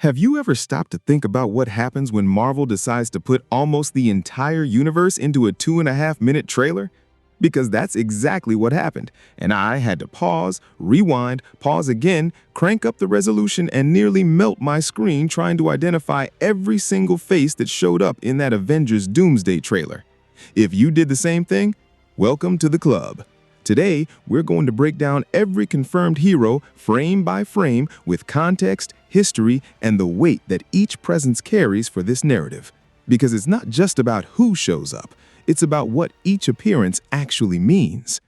Have you ever stopped to think about what happens when Marvel decides to put almost the entire universe into a 2.5-minute trailer? Because that's exactly what happened, and I had to pause, rewind, pause again, crank up the resolution, and nearly melt my screen trying to identify every single face that showed up in that Avengers Doomsday trailer. If you did the same thing, welcome to the club. Today, we're going to break down every confirmed hero frame by frame with context, history, and the weight that each presence carries for this narrative. Because it's not just about who shows up, it's about what each appearance actually means.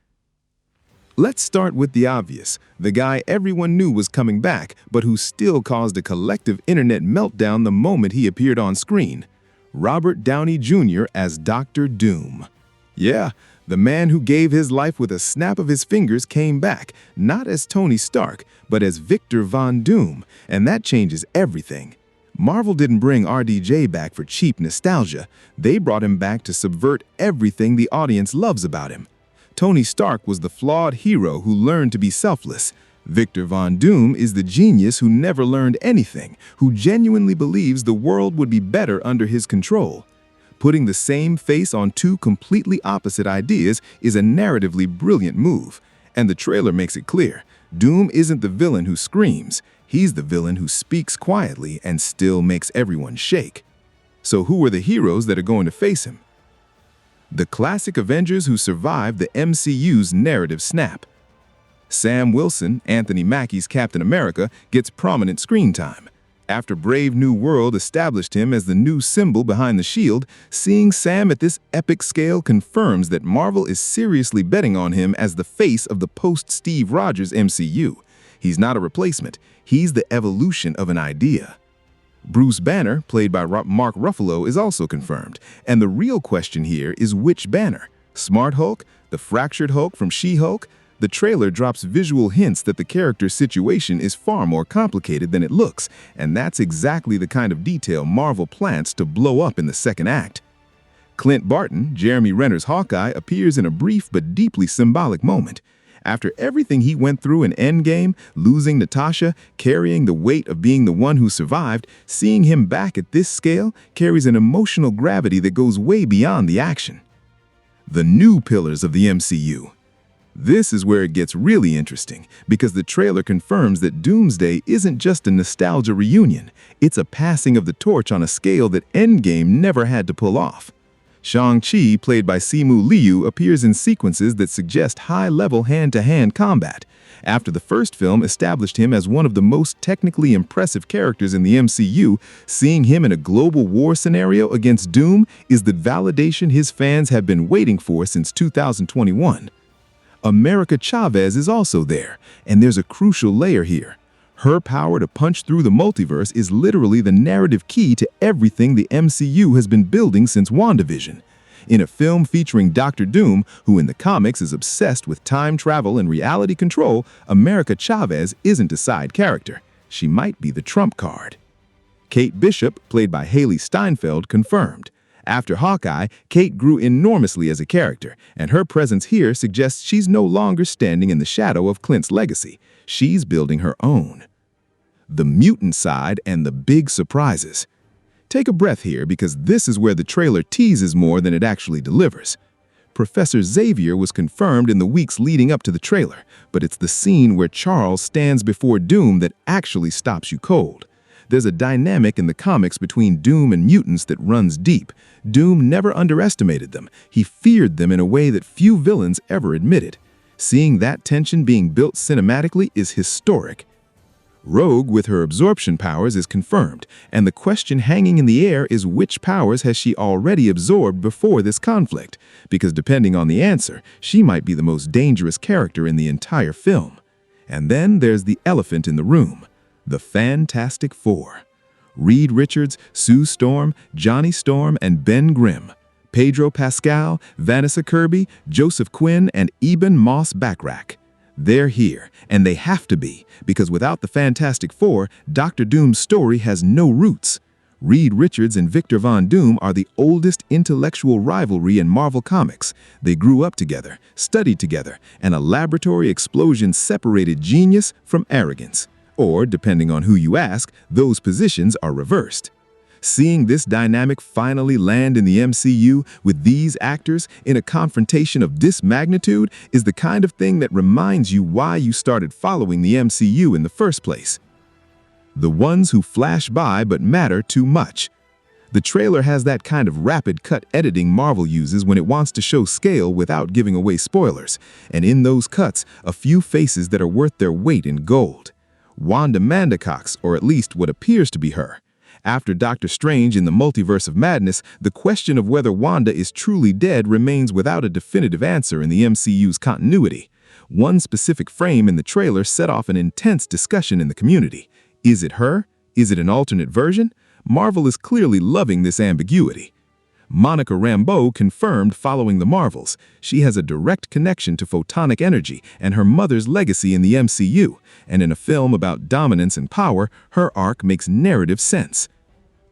Let's start with the obvious, the guy everyone knew was coming back, but who still caused a collective internet meltdown the moment he appeared on screen. Robert Downey Jr. as Dr. Doom. Yeah, the man who gave his life with a snap of his fingers came back, not as Tony Stark, but as Victor Von Doom, and that changes everything. Marvel didn't bring RDJ back for cheap nostalgia. They brought him back to subvert everything the audience loves about him. Tony Stark was the flawed hero who learned to be selfless. Victor Von Doom is the genius who never learned anything, who genuinely believes the world would be better under his control. Putting the same face on two completely opposite ideas is a narratively brilliant move. And the trailer makes it clear, Doom isn't the villain who screams, he's the villain who speaks quietly and still makes everyone shake. So who are the heroes that are going to face him? The classic Avengers who survived the MCU's narrative snap. Sam Wilson, Anthony Mackie's Captain America, gets prominent screen time. After Brave New World established him as the new symbol behind the shield, seeing Sam at this epic scale confirms that Marvel is seriously betting on him as the face of the post-Steve Rogers MCU. He's not a replacement, he's the evolution of an idea. Bruce Banner, played by Mark Ruffalo, is also confirmed, and the real question here is which Banner? Smart Hulk? The fractured Hulk from She-Hulk? The trailer drops visual hints that the character's situation is far more complicated than it looks, and that's exactly the kind of detail Marvel plans to blow up in the second act. Clint Barton, Jeremy Renner's Hawkeye, appears in a brief but deeply symbolic moment. After everything he went through in Endgame, losing Natasha, carrying the weight of being the one who survived, seeing him back at this scale carries an emotional gravity that goes way beyond the action. The new pillars of the MCU. This is where it gets really interesting, because the trailer confirms that Doomsday isn't just a nostalgia reunion, it's a passing of the torch on a scale that Endgame never had to pull off. Shang-Chi, played by Simu Liu, appears in sequences that suggest high-level hand-to-hand combat. After the first film established him as one of the most technically impressive characters in the MCU, seeing him in a global war scenario against Doom is the validation his fans have been waiting for since 2021. America Chavez is also there, and there's a crucial layer here. Her power to punch through the multiverse is literally the narrative key to everything the MCU has been building since WandaVision. In a film featuring Dr. Doom, who in the comics is obsessed with time travel and reality control, America Chavez isn't a side character. She might be the trump card. Kate Bishop, played by Haley Steinfeld, confirmed. After Hawkeye, Kate grew enormously as a character, and her presence here suggests she's no longer standing in the shadow of Clint's legacy. She's building her own. The mutant side and the big surprises. Take a breath here, because this is where the trailer teases more than it actually delivers. Professor Xavier was confirmed in the weeks leading up to the trailer, but it's the scene where Charles stands before Doom that actually stops you cold. There's a dynamic in the comics between Doom and mutants that runs deep. Doom never underestimated them. He feared them in a way that few villains ever admitted. Seeing that tension being built cinematically is historic. Rogue, with her absorption powers, is confirmed, and the question hanging in the air is which powers has she already absorbed before this conflict? Because depending on the answer, she might be the most dangerous character in the entire film. And then there's the elephant in the room. The Fantastic Four. Reed Richards, Sue Storm, Johnny Storm, and Ben Grimm. Pedro Pascal, Vanessa Kirby, Joseph Quinn, and Eben Moss-Backrack. They're here, and they have to be, because without the Fantastic Four, Dr. Doom's story has no roots. Reed Richards and Victor Von Doom are the oldest intellectual rivalry in Marvel Comics. They grew up together, studied together, and a laboratory explosion separated genius from arrogance. Or, depending on who you ask, those positions are reversed. Seeing this dynamic finally land in the MCU with these actors in a confrontation of this magnitude is the kind of thing that reminds you why you started following the MCU in the first place. The ones who flash by but matter too much. The trailer has that kind of rapid cut editing Marvel uses when it wants to show scale without giving away spoilers, and in those cuts, a few faces that are worth their weight in gold. Wanda Mandacox, or at least what appears to be her. After Doctor Strange in the Multiverse of Madness, the question of whether Wanda is truly dead remains without a definitive answer in the MCU's continuity. One specific frame in the trailer set off an intense discussion in the community. Is it her? Is it an alternate version? Marvel is clearly loving this ambiguity. Monica Rambeau confirmed following the Marvels. She has a direct connection to photonic energy and her mother's legacy in the MCU, and in a film about dominance and power, her arc makes narrative sense.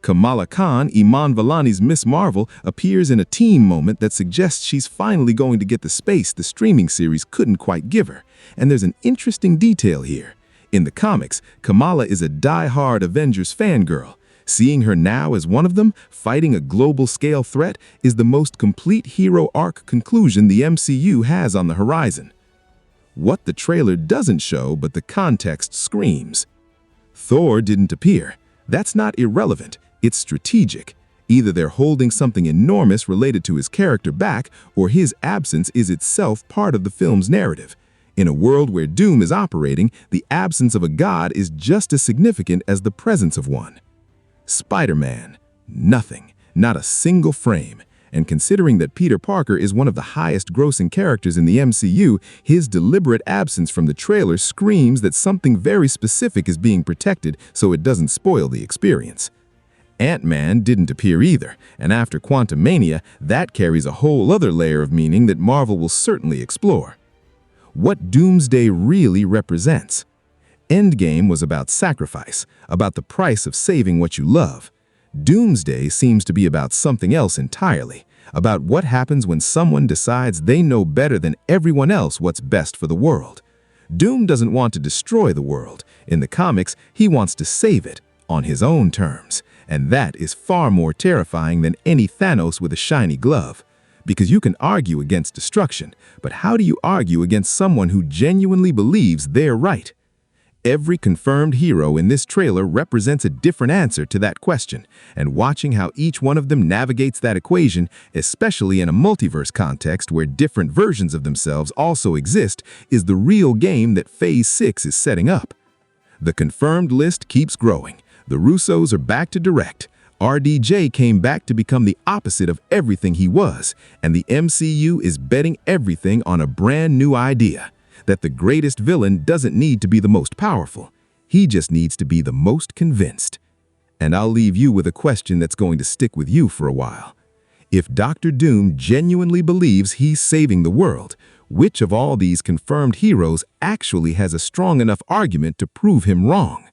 Kamala Khan, Iman Vellani's Miss Marvel, appears in a teen moment that suggests she's finally going to get the space the streaming series couldn't quite give her. And there's an interesting detail here. In the comics, Kamala is a die-hard Avengers fangirl. Seeing her now as one of them, fighting a global-scale threat, is the most complete hero arc conclusion the MCU has on the horizon. What the trailer doesn't show, but the context screams. Thor didn't appear. That's not irrelevant. It's strategic. Either they're holding something enormous related to his character back, or his absence is itself part of the film's narrative. In a world where Doom is operating, the absence of a god is just as significant as the presence of one. Spider-Man. Nothing. Not a single frame. And considering that Peter Parker is one of the highest-grossing characters in the MCU, his deliberate absence from the trailer screams that something very specific is being protected so it doesn't spoil the experience. Ant-Man didn't appear either, and after Quantumania, that carries a whole other layer of meaning that Marvel will certainly explore. What Doomsday really represents. Endgame was about sacrifice, about the price of saving what you love. Doomsday seems to be about something else entirely, about what happens when someone decides they know better than everyone else what's best for the world. Doom doesn't want to destroy the world. In the comics, he wants to save it, on his own terms. And that is far more terrifying than any Thanos with a shiny glove. Because you can argue against destruction, but how do you argue against someone who genuinely believes they're right? Every confirmed hero in this trailer represents a different answer to that question, and watching how each one of them navigates that equation, especially in a multiverse context where different versions of themselves also exist, is the real game that Phase 6 is setting up. The confirmed list keeps growing. The Russos are back to direct. RDJ came back to become the opposite of everything he was, and the MCU is betting everything on a brand new idea. That the greatest villain doesn't need to be the most powerful. He just needs to be the most convinced. And I'll leave you with a question that's going to stick with you for a while. If Dr. Doom genuinely believes he's saving the world, which of all these confirmed heroes actually has a strong enough argument to prove him wrong?